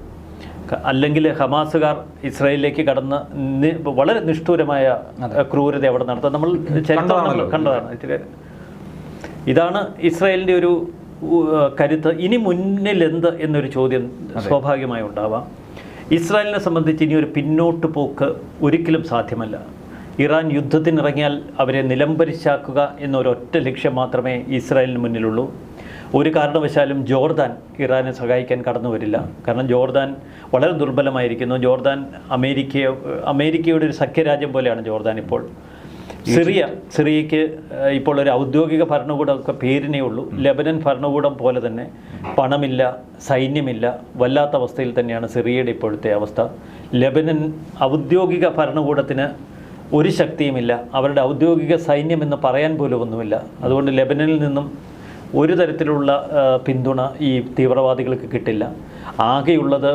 അല്ലെങ്കിൽ ഹമാസുകാർ ഇസ്രായേലിലേക്ക് കടന്ന് വളരെ നിഷ്ഠൂരമായ ക്രൂരത അവിടെ നടത്താൻ നമ്മൾ ചരിത്രം കണ്ടതാണ്. ഇതാണ് ഇസ്രായേലിൻ്റെ ഒരു കരുത്ത്. ഇനി മുന്നിൽ എന്ത് എന്നൊരു ചോദ്യം സ്വാഭാവികമായി ഉണ്ടാവാം. ഇസ്രായേലിനെ സംബന്ധിച്ച് ഇനി ഒരു പിന്നോട്ട് പോക്ക് ഒരിക്കലും സാധ്യമല്ല. ഇറാൻ യുദ്ധത്തിനിറങ്ങിയാൽ അവരെ നിലംപരിശാക്കുക എന്നൊരൊറ്റ ലക്ഷ്യം മാത്രമേ ഇസ്രായേലിന് മുന്നിലുള്ളൂ. ഒരു കാരണവശാലും ജോർദാൻ ഇറാനെ സഹായിക്കാൻ കടന്നു വരില്ല. കാരണം ജോർദാൻ വളരെ ദുർബലമായിരിക്കുന്നു. ജോർദാൻ അമേരിക്കയുടെ ഒരു സഖ്യരാജ്യം പോലെയാണ് ജോർദാൻ ഇപ്പോൾ. സിറിയയ്ക്ക് ഇപ്പോൾ ഒരു ഔദ്യോഗിക ഭരണകൂടമൊക്കെ പേരിനേ ഉള്ളൂ. ലെബനൻ ഭരണകൂടം പോലെ തന്നെ പണമില്ല, സൈന്യമില്ല, വല്ലാത്ത അവസ്ഥയിൽ തന്നെയാണ് സിറിയയുടെ ഇപ്പോഴത്തെ അവസ്ഥ. ലെബനൻ ഔദ്യോഗിക ഭരണകൂടത്തിന് ഒരു ശക്തിയുമില്ല. അവരുടെ ഔദ്യോഗിക സൈന്യമെന്ന് പറയാൻ പോലും ഒന്നുമില്ല. അതുകൊണ്ട് ലെബനനിൽ നിന്നും ഒരു തരത്തിലുള്ള പിന്തുണ ഈ തീവ്രവാദികൾക്ക് കിട്ടില്ല. ആകെയുള്ളത്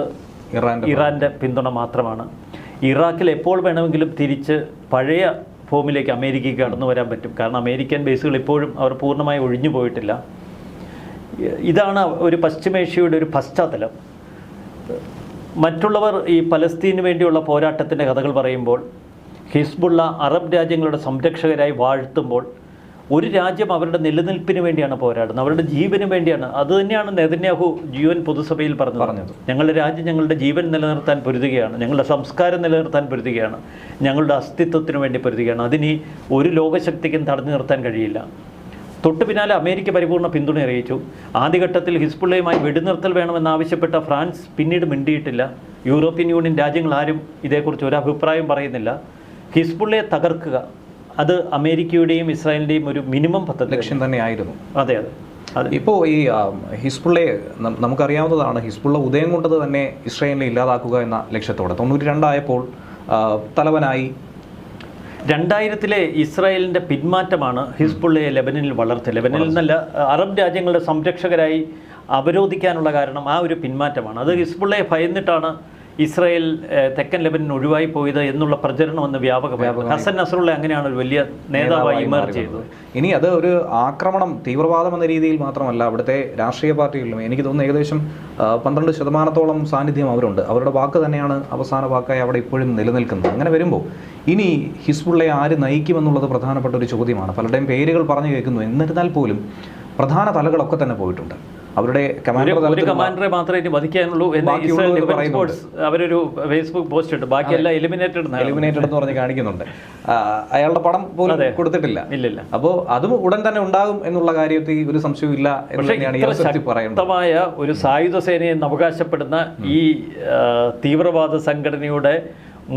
ഇറാൻ്റെ പിന്തുണ മാത്രമാണ്. ഇറാഖിൽ എപ്പോൾ വേണമെങ്കിലും തിരിച്ച് പഴയ ഫോമിലേക്ക് അമേരിക്കയ്ക്ക് കടന്നു വരാൻ പറ്റും. കാരണം അമേരിക്കൻ ബേസുകൾ ഇപ്പോഴും അവർ പൂർണ്ണമായി ഒഴിഞ്ഞു പോയിട്ടില്ല. ഇതാണ് ഒരു പശ്ചിമേഷ്യയുടെ ഒരു പശ്ചാത്തലം. മറ്റുള്ളവർ ഈ പലസ്തീനു വേണ്ടിയുള്ള പോരാട്ടത്തിൻ്റെ കഥകൾ പറയുമ്പോൾ, ഹിസ്ബുള്ള അറബ് രാജ്യങ്ങളുടെ സംരക്ഷകരായി വാഴ്ത്തുമ്പോൾ, ഒരു രാജ്യം അവരുടെ നിലനിൽപ്പിന് വേണ്ടിയാണ് പോരാടുന്നത്, അവരുടെ ജീവന് വേണ്ടിയാണ്. അതുതന്നെയാണ് നെതന്യാഹു UN പൊതുസഭയിൽ പറഞ്ഞത്. ഞങ്ങളുടെ രാജ്യം ഞങ്ങളുടെ ജീവൻ നിലനിർത്താൻ പൊരുതുകയാണ്, ഞങ്ങളുടെ സംസ്കാരം നിലനിർത്താൻ പൊരുതുകയാണ്, ഞങ്ങളുടെ അസ്തിത്വത്തിന് വേണ്ടി പൊരുതുകയാണ്. അതിന് ഒരു ലോകശക്തിക്കും തടഞ്ഞു നിർത്താൻ കഴിയില്ല. തൊട്ടു പിന്നാലെ അമേരിക്ക പരിപൂർണ്ണ പിന്തുണ അറിയിച്ചു. ആദ്യഘട്ടത്തിൽ ഹിസ്ബുള്ളയുമായി വെടിനിർത്തൽ വേണമെന്നാവശ്യപ്പെട്ട ഫ്രാൻസ് പിന്നീട് മിണ്ടിയിട്ടില്ല. യൂറോപ്യൻ യൂണിയൻ രാജ്യങ്ങളാരും ഇതേക്കുറിച്ച് ഒരു അഭിപ്രായം പറയുന്നില്ല. ഹിസ്ബുള്ളയെ തകർക്കുക, അത് അമേരിക്കയുടെയും ഇസ്രായേലിൻ്റെയും ഒരു മിനിമം പദ്ധതി ലക്ഷ്യം തന്നെയായിരുന്നു. അതെ. ഇപ്പോൾ ഈ ഹിസ്ബുള്ളയെ നമുക്കറിയാവുന്നതാണ്. ഹിസ്ബുള്ള ഉദയം കൊണ്ടത് തന്നെ ഇസ്രായേലിനെ ഇല്ലാതാക്കുക എന്ന ലക്ഷ്യത്തോടെ 92 ആയപ്പോൾ തലവനായി. 2000-ലെ ഇസ്രായേലിൻ്റെ പിന്മാറ്റമാണ് ഹിസ്ബുള്ളയെ ലെബനനിൽ വളർത്തിയത്. ലെബനനിൽ നിന്നല്ല, അറബ് രാജ്യങ്ങളുടെ സംരക്ഷകരായി അവരോധിക്കാനുള്ള കാരണം ആ ഒരു പിന്മാറ്റമാണ്. അത് ഹിസ്ബുള്ളയെ ഭയന്നിട്ടാണ് ഇസ്രായേൽ തെക്കൻ ലെബനൻ ഒഴിവായി പോയത് എന്നുള്ള പ്രചരണം വന്ന് വ്യാപകമായി. ഹസൻ നസ്രുള്ള അങ്ങനെയാണ് ഒരു വലിയ നേതാവായി ഇമർജ് ചെയ്തത്. ഇനി അത് ഒരു ആക്രമണം, തീവ്രവാദം എന്ന രീതിയിൽ മാത്രമല്ല, അവിടുത്തെ രാഷ്ട്രീയ പാർട്ടികളിലും എനിക്ക് തോന്നുന്നു ഏകദേശം 12% സാന്നിധ്യം അവരുണ്ട്. അവരുടെ വാക്ക് തന്നെയാണ് അവസാന വാക്കായി അവിടെ ഇപ്പോഴും നിലനിൽക്കുന്നത്. അങ്ങനെ വരുമ്പോൾ ഇനി ഹിസ്ബുള്ളയെ ആര് നയിക്കുമെന്നുള്ളത് പ്രധാനപ്പെട്ട ഒരു ചോദ്യമാണ്. പലരുടെയും പേരുകൾ പറഞ്ഞു കേൾക്കുന്നു. എന്നിരുന്നാൽ പോലും പ്രധാന തലകളൊക്കെ തന്നെ പോയിട്ടുണ്ട്. അവരുടെ കമാൻഡറെ മാത്രമേ വധിക്കാനുള്ളൂ എന്ന് അവരൊരു ഫേസ്ബുക്ക് പോസ്റ്റ് ഇട്ട്, ബാക്കിയെല്ലാം എലിമിനേറ്റഡ് എന്ന് പറഞ്ഞ് കാണിക്കുന്നുണ്ട്. അയാളുടെ പടം പോലും കൊടുത്തിട്ടില്ല. ഇല്ലില്ല. അപ്പോൾ അതും ഉടൻ തന്നെ ഉണ്ടാകും എന്നുള്ള കാര്യത്തിൽ ഒരു സംശയമില്ല എന്ന് ശക്തമായ ഒരു സായുധ സേനയെന്ന് അവകാശപ്പെടുന്ന ഈ തീവ്രവാദ സംഘടനയുടെ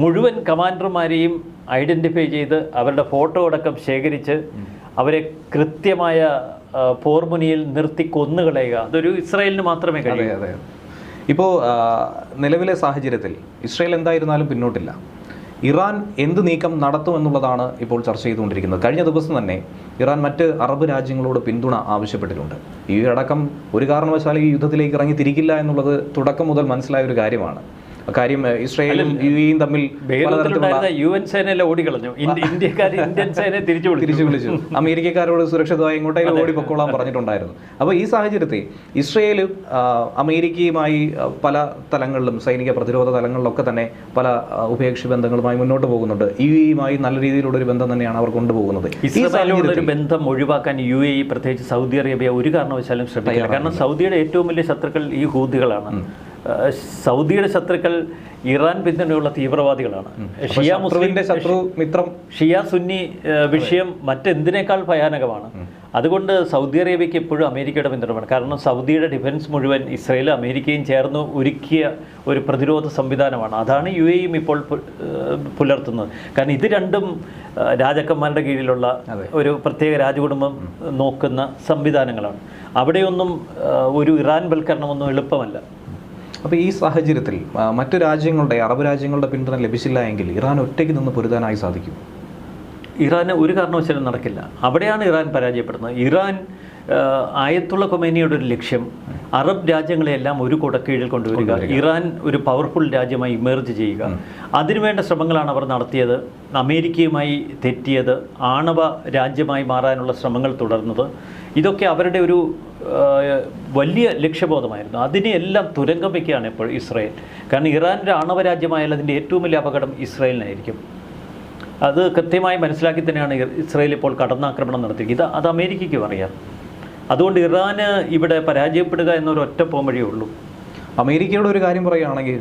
മുഴുവൻ കമാൻഡർമാരെയും ഐഡന്റിഫൈ ചെയ്ത് അവരുടെ ഫോട്ടോ അടക്കം ശേഖരിച്ച് അവരെ കൃത്യമായ പോർമുനിയിൽ നിർത്തി കൊന്നുകളയുക, അതൊരു ഇസ്രായേലിന് മാത്രമേ കഴിയൂ. അതെ. ഇപ്പോൾ നിലവിലെ സാഹചര്യത്തിൽ ഇസ്രായേൽ എന്തായിരുന്നാലും പിന്നോട്ടില്ല. ഇറാൻ എന്ത് നീക്കം നടത്തുമെന്നുള്ളതാണ് ഇപ്പോൾ ചർച്ച ചെയ്തുകൊണ്ടിരിക്കുന്നത്. കഴിഞ്ഞ ദിവസം തന്നെ ഇറാൻ മറ്റ് അറബ് രാജ്യങ്ങളോട് പിന്തുണ ആവശ്യപ്പെട്ടിട്ടുണ്ട്. ഈ അടക്കം ഒരു കാരണവശാലും ഈ യുദ്ധത്തിലേക്ക് ഇറങ്ങി തിരിക്കില്ല എന്നുള്ളത് തുടക്കം മുതൽ മനസ്സിലായ ഒരു കാര്യമാണ്. കാര്യം ഇസ്രായേലും യുഎഇയും തമ്മിൽ ബെയ്റൂത്തിലുണ്ടായിരുന്ന UN സേനയെല്ലാം ഓടിക്കളഞ്ഞു. ഇന്ത്യക്കാർ ഇന്ത്യൻ സേനയെ തിരിച്ചു വിളിച്ചു. അമേരിക്കക്കാരോട് സുരക്ഷിതമായി ഇങ്ങോട്ടേക്ക് ഓടിപ്പൊക്കോളാൻ പറഞ്ഞിട്ടുണ്ടായിരുന്നു. അപ്പോൾ ഈ സാഹചര്യത്തിൽ ഇസ്രായേൽ അമേരിക്കയുമായി പല തലങ്ങളിലും സൈനിക പ്രതിരോധ തലങ്ങളിലൊക്കെ തന്നെ പല ഉഭയകക്ഷി ബന്ധങ്ങളുമായി മുന്നോട്ട് പോകുന്നുണ്ട്. യുഎഇയുമായി നല്ല രീതിയിലുള്ള ഒരു ബന്ധം തന്നെയാണ് അവർ കൊണ്ടുപോകുന്നത്. ഇസ്രായേലിലുള്ള ഒരു ബന്ധം ഒഴിവാക്കാൻ UAE പ്രത്യേകിച്ച് സൗദി അറേബ്യ ഒരു കാരണവശാലും ശ്രദ്ധിക്കില്ല. കാരണം സൗദിയുടെ ഏറ്റവും വലിയ ശത്രുക്കൾ ഈ ഹൂതികളാണ്. സൗദിയുടെ ശത്രുക്കൾ ഇറാൻ പിന്തുണയുള്ള തീവ്രവാദികളാണ്. ഷിയ മുസ്ലിമിന്റെ ശത്രു മിത്രം ഷിയ സുന്നി വിഷയം മറ്റെന്തിനേക്കാൾ ഭയാനകമാണ്. അതുകൊണ്ട് സൗദി അറേബ്യയ്ക്ക് എപ്പോഴും അമേരിക്കയുടെ പിന്തുണ വേണം. കാരണം സൗദിയുടെ ഡിഫൻസ് മുഴുവൻ ഇസ്രായേലും അമേരിക്കയും ചേർന്ന് ഒരുക്കിയ ഒരു പ്രതിരോധ സംവിധാനമാണ്. അതാണ് UAEയും ഇപ്പോൾ പുലർത്തുന്നത്. കാരണം ഇത് രണ്ടും രാജാക്കന്മാരുടെ കീഴിലുള്ള ഒരു പ്രത്യേക രാജകുടുംബം നോക്കുന്ന സംവിധാനങ്ങളാണ്. അവിടെയൊന്നും ഒരു ഇറാൻ വൽക്കരണമൊന്നും എളുപ്പമല്ല. അപ്പോൾ ഈ സാഹചര്യത്തിൽ മറ്റു രാജ്യങ്ങളുടെ അറബ് രാജ്യങ്ങളുടെ പിന്തുണ ലഭിച്ചില്ല എങ്കിൽ ഇറാൻ ഒറ്റയ്ക്ക് നിന്ന് പൊരുതാനായി സാധിക്കും? ഇറാന് ഒരു കാരണവശാലും നടക്കില്ല. അവിടെയാണ് ഇറാൻ പരാജയപ്പെടുന്നത്. ഇറാൻ ആയത്തുള്ള ഖൊമേനിയുടെ ഒരു ലക്ഷ്യം അറബ് രാജ്യങ്ങളെല്ലാം ഒരു കുടക്കീഴിൽ കൊണ്ടുവരിക, ഇറാൻ ഒരു പവർഫുൾ രാജ്യമായി ഇമേർജ് ചെയ്യുക. അതിനുവേണ്ട ശ്രമങ്ങളാണ് അവർ നടത്തിയത്. അമേരിക്കയുമായി തെറ്റിയത്, ആണവ രാജ്യമായി മാറാനുള്ള ശ്രമങ്ങൾ തുടർന്നത്, ഇതൊക്കെ അവരുടെ ഒരു വലിയ ലക്ഷ്യബോധമായിരുന്നു. അതിനെല്ലാം തുരങ്കം വയ്ക്കുകയാണ് ഇപ്പോൾ ഇസ്രായേൽ. കാരണം ഇറാൻ ഒരു ആണവ രാജ്യമായാൽ അതിൻ്റെ ഏറ്റവും വലിയ അപകടം ഇസ്രായേലിനായിരിക്കും. അത് കൃത്യമായി മനസ്സിലാക്കി തന്നെയാണ് ഇസ്രായേൽ ഇപ്പോൾ കടന്നാക്രമണം നടത്തിയത്. അത് അമേരിക്കയ്ക്കും അറിയാം. അതുകൊണ്ട് ഇറാന് ഇവിടെ പരാജയപ്പെടുക എന്നൊരു ഒറ്റ പോംവഴിയേ ഉള്ളൂ. അമേരിക്കയുടെ ഒരു കാര്യം പറയുകയാണെങ്കിൽ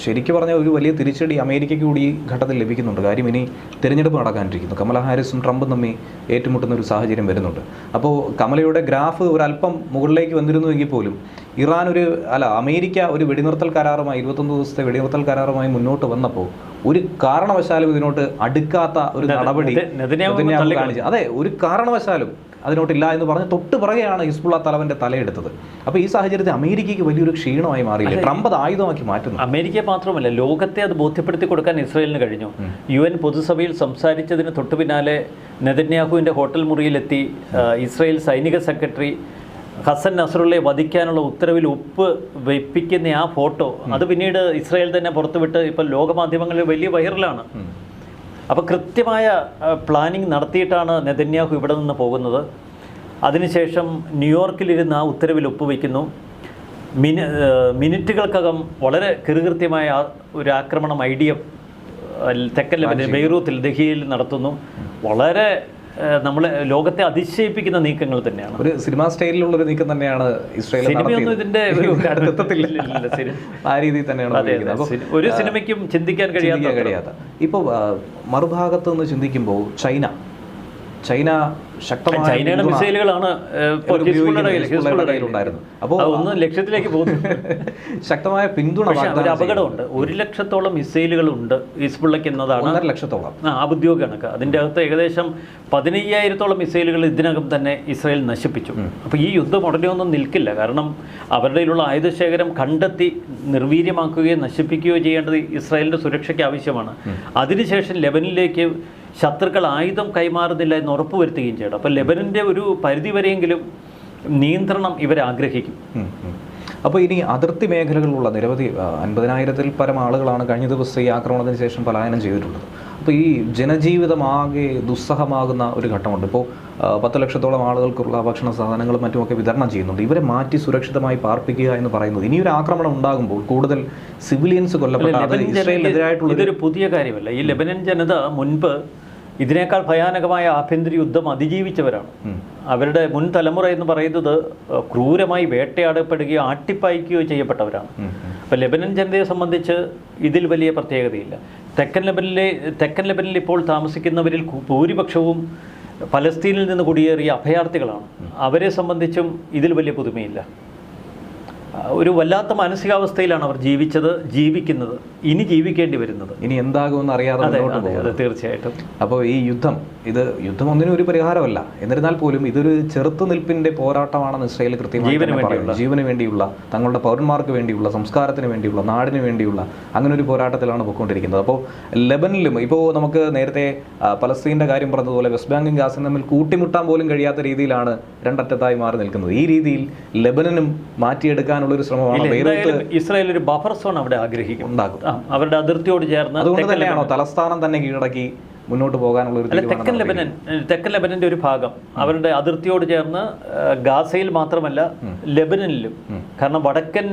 ശരിക്കും പറഞ്ഞാൽ ഒരു വലിയ തിരിച്ചടി അമേരിക്കയ്ക്ക് കൂടി ഈ ഘട്ടത്തിൽ ലഭിക്കുന്നുണ്ട്. കാര്യം ഇനി തിരഞ്ഞെടുപ്പ് നടക്കാനിരിക്കുന്നു. കമല ഹാരിസും ട്രംപും തമ്മിൽ ഏറ്റുമുട്ടുന്ന ഒരു സാഹചര്യം വരുന്നുണ്ട്. അപ്പോൾ കമലയുടെ ഗ്രാഫ് ഒരല്പം മുകളിലേക്ക് വന്നിരുന്നുവെങ്കിൽ പോലും അമേരിക്ക ഒരു വെടിനിർത്തൽ കരാറുമായി 21 ദിവസത്തെ വെടിനിർത്തൽ കരാറുമായി മുന്നോട്ട് വന്നപ്പോൾ ഒരു കാരണവശാലും ഇതിനോട്ട് അടുക്കാത്ത ഒരു നടപടി കാണിച്ചു. അതെ, ഒരു കാരണവശാലും അതിനോട്ടില്ല എന്ന് പറഞ്ഞ് തൊട്ട് പുറകെയാണ് ഹിസ്ബുള്ള തലവന്റെ തലയെടുത്തത്. അപ്പോൾ ഈ സാഹചര്യത്തിൽ അമേരിക്കയ്ക്ക് വലിയൊരു ക്ഷീണമായി മാറിയില്ല. ട്രംപ് അത് ആയുധമാക്കി മാറ്റുന്നു. അമേരിക്ക മാത്രമല്ല, ലോകത്തെ അത് ബോധ്യപ്പെടുത്തി കൊടുക്കാൻ ഇസ്രായേലിന് കഴിഞ്ഞു. UN പൊതുസഭയിൽ സംസാരിച്ചതിന് തൊട്ടു പിന്നാലെ നെതന്യാഹുവിൻ്റെ ഹോട്ടൽ മുറിയിലെത്തി ഇസ്രായേൽ സൈനിക സെക്രട്ടറി ഹസൻ നസ്രുള്ളയെ വധിക്കാനുള്ള ഉത്തരവിൽ ഒപ്പ് വെപ്പിക്കുന്ന ആ ഫോട്ടോ അത് പിന്നീട് ഇസ്രായേൽ തന്നെ പുറത്തുവിട്ട് ഇപ്പോൾ ലോകമാധ്യമങ്ങളിൽ വലിയ വൈറലാണ്. അപ്പോൾ കൃത്യമായ പ്ലാനിങ് നടത്തിയിട്ടാണ് നെതന്യാഹു ഇവിടെ നിന്ന് പോകുന്നത്. അതിനുശേഷം ന്യൂയോർക്കിലിരുന്ന് ആ ഉത്തരവിൽ ഒപ്പുവയ്ക്കുന്നു. മിനിറ്റുകൾക്കകം വളരെ കൃത്യമായ ഒരു ആക്രമണം IDF തെക്കൻ ലെബനൻ ബെയ്റൂത്തിൽ ദഹിയയിൽ നടത്തുന്നു. വളരെ നമ്മളെ ലോകത്തെ അതിശയിപ്പിക്കുന്ന നീക്കങ്ങൾ തന്നെയാണ്. ഒരു സിനിമാ സ്റ്റൈലിലുള്ള ഒരു നീക്കം തന്നെയാണ് ഇസ്രായേൽ. സിനിമയൊന്നും ഇതിന്റെ ആ രീതിയിൽ തന്നെയാണ് ഒരു സിനിമയ്ക്കും ചിന്തിക്കാൻ കഴിയാത്ത. ഇപ്പോൾ മറുഭാഗത്ത് നിന്ന് ചിന്തിക്കുമ്പോൾ ചൈനയുടെ മിസൈലുകളാണ് അപ്പോൾ ഒന്ന് ലക്ഷ്യത്തിലേക്ക് പോകുന്നു. ശക്തമായ പിന്തുണ. ഒരു അപകടമുണ്ട്. 1 ലക്ഷത്തോളം മിസൈലുകളുണ്ട് ഹിസ്ബുള്ളയ്ക്ക് എന്നതാണ് 1.5 ലക്ഷത്തോളം ഔദ്യോഗിക കണക്ക്. അതിൻ്റെ അകത്ത് ഏകദേശം 15,000-ഓളം മിസൈലുകൾ ഇതിനകം തന്നെ ഇസ്രായേൽ നശിപ്പിച്ചു. അപ്പോൾ ഈ യുദ്ധം ഉടനെ ഒന്നും നിൽക്കില്ല. കാരണം അവരുടെയിലുള്ള ആയുധശേഖരം കണ്ടെത്തി നിർവീര്യമാക്കുകയോ നശിപ്പിക്കുകയോ ചെയ്യേണ്ടത് ഇസ്രായേലിൻ്റെ സുരക്ഷയ്ക്ക് ആവശ്യമാണ്. അതിനുശേഷം ലെബനിലേക്ക് ശത്രുക്കൾ ആയുധം കൈമാറുന്നില്ല എന്ന് ഉറപ്പുവരുത്തുകയും ചെയ്യണം. അപ്പോൾ ലെബനൻ്റെ ഒരു പരിധിവരെയെങ്കിലും നിയന്ത്രണം ഇവരാഗ്രഹിക്കും. അപ്പോൾ ഇനി അതിർത്തി മേഖലകളിലുള്ള നിരവധി 50,000-ൽ പരം ആളുകളാണ് കഴിഞ്ഞ ദിവസം ഈ ആക്രമണത്തിന് ശേഷം പലായനം ചെയ്തിട്ടുള്ളത്. അപ്പോൾ ഈ ജനജീവിതമാകെ ദുസ്സഹമാകുന്ന ഒരു ഘട്ടമുണ്ട്. ഇപ്പോൾ 10 ലക്ഷത്തോളം ആളുകൾക്കുള്ള ഭക്ഷണ സാധനങ്ങളും മറ്റുമൊക്കെ വിതരണം ചെയ്യുന്നുണ്ട്. ഇവരെ മാറ്റി സുരക്ഷിതമായി പാർപ്പിക്കുക എന്ന് പറയുന്നത് ഇനിയൊരു ആക്രമണം ഉണ്ടാകുമ്പോൾ കൂടുതൽ സിവിലിയൻസ് കൊല്ലപ്പെട്ട ഇതൊരു പുതിയ കാര്യമല്ല. ഈ ലെബനൻ ജനത മുൻപ് ഇതിനേക്കാൾ ഭയാനകമായ ആഭ്യന്തര യുദ്ധം അതിജീവിച്ചവരാണ്. അവരുടെ മുൻ തലമുറ എന്ന് പറയുന്നത് ക്രൂരമായി വേട്ടയാടപ്പെടുകയോ ആട്ടിപ്പായിക്കുകയോ ചെയ്യപ്പെട്ടവരാണ്. അപ്പോൾ ലെബനൻ ജനതയെ സംബന്ധിച്ച് ഇതിൽ വലിയ പ്രത്യേകതയില്ല. തെക്കൻ ലെബനിൽ ഇപ്പോൾ താമസിക്കുന്നവരിൽ ഭൂരിപക്ഷവും പലസ്തീനിൽ നിന്ന് കുടിയേറിയ അഭയാർത്ഥികളാണ്. അവരെ സംബന്ധിച്ചും ഇതിൽ വലിയ പുതുമയില്ല. ഒരു വല്ലാത്ത മാനസികാവസ്ഥയിലാണ് അവർ ജീവിക്കുന്നത്, ഇനി ജീവിക്കേണ്ടി വരുന്നത്. ഇനി എന്താകുമെന്ന് അറിയാതെ തീർച്ചയായിട്ടും. അപ്പോൾ ഈ യുദ്ധം ഒന്നിനും ഒരു പരിഹാരമല്ല. എന്നിരുന്നാൽ പോലും ഇതൊരു ചെറുത്തുനിൽപ്പിന്റെ പോരാട്ടമാണെന്ന് ഇസ്രായേൽ കൃത്യമായി ജീവന് വേണ്ടിയുള്ള, തങ്ങളുടെ പൗരന്മാർക്ക് വേണ്ടിയുള്ള, സംസ്കാരത്തിന് വേണ്ടിയുള്ള, നാടിന് വേണ്ടിയുള്ള അങ്ങനെ ഒരു പോരാട്ടത്തിലാണ് പോയിക്കൊണ്ടിരിക്കുന്നത്. അപ്പോൾ ലെബനിലും ഇപ്പോൾ നമുക്ക് നേരത്തെ പലസ്തീൻ്റെ കാര്യം പറഞ്ഞതുപോലെ വെസ്റ്റ് ബാങ്കും ഗാസയും തമ്മിൽ കൂട്ടിമുട്ടാൻ പോലും കഴിയാത്ത രീതിയിലാണ് രണ്ടറ്റത്തായി മാറി നിൽക്കുന്നത്. ഈ രീതിയിൽ ലെബനനും മാറ്റിയെടുക്കാൻ ചെയ്യാനുള്ളൊരു ശ്രമമാണ് ഇല്ല, ബെയ്റൂത്ത് എന്തായാലും ഇസ്രായേൽ ഒരു ബഫർ സോൺ അവിടെ ആഗ്രഹിക്കും. ഉണ്ടാക്കും. അവരുടെ അതിർത്തിയോട് ചേർന്ന് അതുകൊണ്ട് തന്നെയാണോ തലസ്ഥാനം തന്നെ കീഴടക്കി മുന്നോട്ട് പോകാനുള്ള ഒരു അല്ല, തെക്കൻ ലെബനന്റെ ഒരു ഭാഗം അവരുടെ അതിർത്തിയോട് ചേർന്ന് ഗാസയിൽ മാത്രമല്ല ലെബനനിലും. കാരണം വടക്കൻ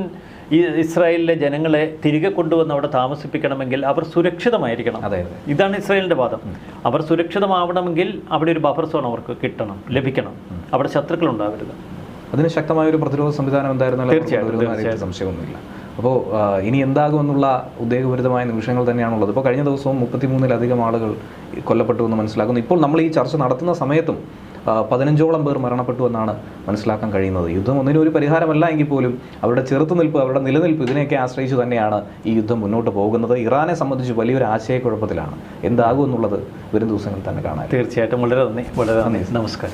ഇസ്രായേലിലെ ജനങ്ങളെ തിരികെ കൊണ്ടുവന്ന് അവിടെ താമസിപ്പിക്കണമെങ്കിൽ അവർ സുരക്ഷിതമായിരിക്കണം. അതെ. ഇതാണ് ഇസ്രായേലിന്റെ വാദം. അവർ സുരക്ഷിതമാവണമെങ്കിൽ അവിടെ ഒരു ബഫർ സോൺ അവർക്ക് ലഭിക്കണം. അവിടെ ശത്രുക്കൾ ഉണ്ടാവരുത്. അതിന് ശക്തമായ ഒരു പ്രതിരോധ സംവിധാനം എന്തായിരുന്നാലും സംശയമൊന്നുമില്ല. അപ്പോൾ ഇനി എന്താകുമെന്നുള്ള ഉദ്വേഗപൂരിതമായ നിമിഷങ്ങൾ തന്നെയാണുള്ളത്. ഇപ്പോൾ കഴിഞ്ഞ ദിവസവും 33-ലധികം ആളുകൾ കൊല്ലപ്പെട്ടു എന്ന് മനസ്സിലാക്കുന്നു. ഇപ്പോൾ നമ്മൾ ഈ ചർച്ച നടത്തുന്ന സമയത്തും 15ഓളം പേർ മരണപ്പെട്ടു എന്നാണ് മനസ്സിലാക്കാൻ കഴിയുന്നത്. യുദ്ധം ഒന്നിനും ഒരു പരിഹാരമല്ല എങ്കിൽ പോലും അവരുടെ ചെറുത്തുനിൽപ്പ്, അവരുടെ നിലനിൽപ്പ്, ഇതിനെയൊക്കെ ആശ്രയിച്ച് തന്നെയാണ് ഈ യുദ്ധം മുന്നോട്ട് പോകുന്നത്. ഇറാനെ സംബന്ധിച്ച് വലിയൊരു ആശയക്കുഴപ്പത്തിലാണ്. എന്താകുമെന്നുള്ളത് വരും ദിവസങ്ങളിൽ തന്നെ കാണാം. തീർച്ചയായിട്ടും. വളരെ നന്ദി. നമസ്കാരം.